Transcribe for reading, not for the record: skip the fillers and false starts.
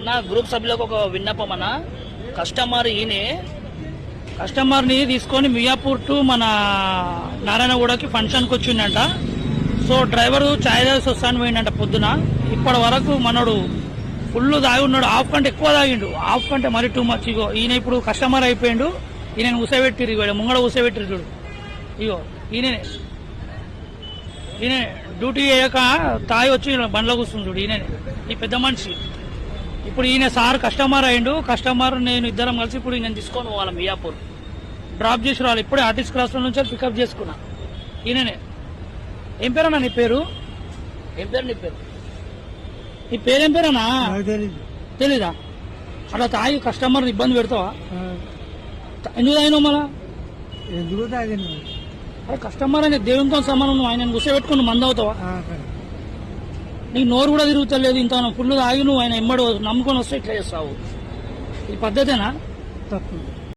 అన్న గ్రూప్ సభ్యులకు ఒక విన్నపం అన్న. కస్టమర్ని తీసుకొని మియాపూర్ టు మన నారాయణగూడకి ఫంక్షన్కి వచ్చిండంట. సో డ్రైవర్ ఛాయ్ తాగి వస్తాను పోయిండంట పొద్దున. ఇప్పటి వరకు మనోడు ఫుల్ తాగి ఉన్నాడు, హాఫ్ కంటే ఎక్కువ తాగిండు, హాఫ్ కంటే మరీ టూ మచ్. ఇగో ఈయన ఇప్పుడు కస్టమర్ అయిపోయిండు, ఈయన ఊసబెట్టిరు, ఇగో ముంగడ ఊసబెట్టిరు చూడు. ఇగో ఈయన డ్యూటీ చేయక తాగి వచ్చి బండ్లో కూర్చుంది చూడు, ఈయననే ఈ పెద్ద మనిషి. ఇప్పుడు ఈయన సార్ కస్టమర్ అయిండు, కస్టమర్ నేను ఇద్దరం కలిసి ఇప్పుడు ఈయన తీసుకొని పోవాలి మియాపూర్, డ్రాప్ చేసి రావాలి. ఇప్పుడే ఆర్టిస్ట్ క్రాస్ నుంచి పికప్ చేసుకున్నా. ఈయననే. ఏం పేరన్నా నీ పేరు? ఏం పేరు నీ పేరు? నీ పేరేం పేరన్నా? తెలీదా? అట్లా తాగి కస్టమర్ ఇబ్బంది పెడతావా? ఎందుకు తాగినావు మళ్ళా? ఎందుకు తాగిన అరే కస్టమర్ అనే దేవునితో సమానం, నువ్వు ఆయన గుసబెట్టుకుని మంది అవుతావా? నీకు నోరు కూడా తిరుగుతలేదు, ఇంత ఫుల్ తాగి నువ్వు ఆయన ఎమ్మడు నమ్ముకొని వస్తే ఇట్లా చేస్తావు. ఈ పద్ధతేనా? తప్పు.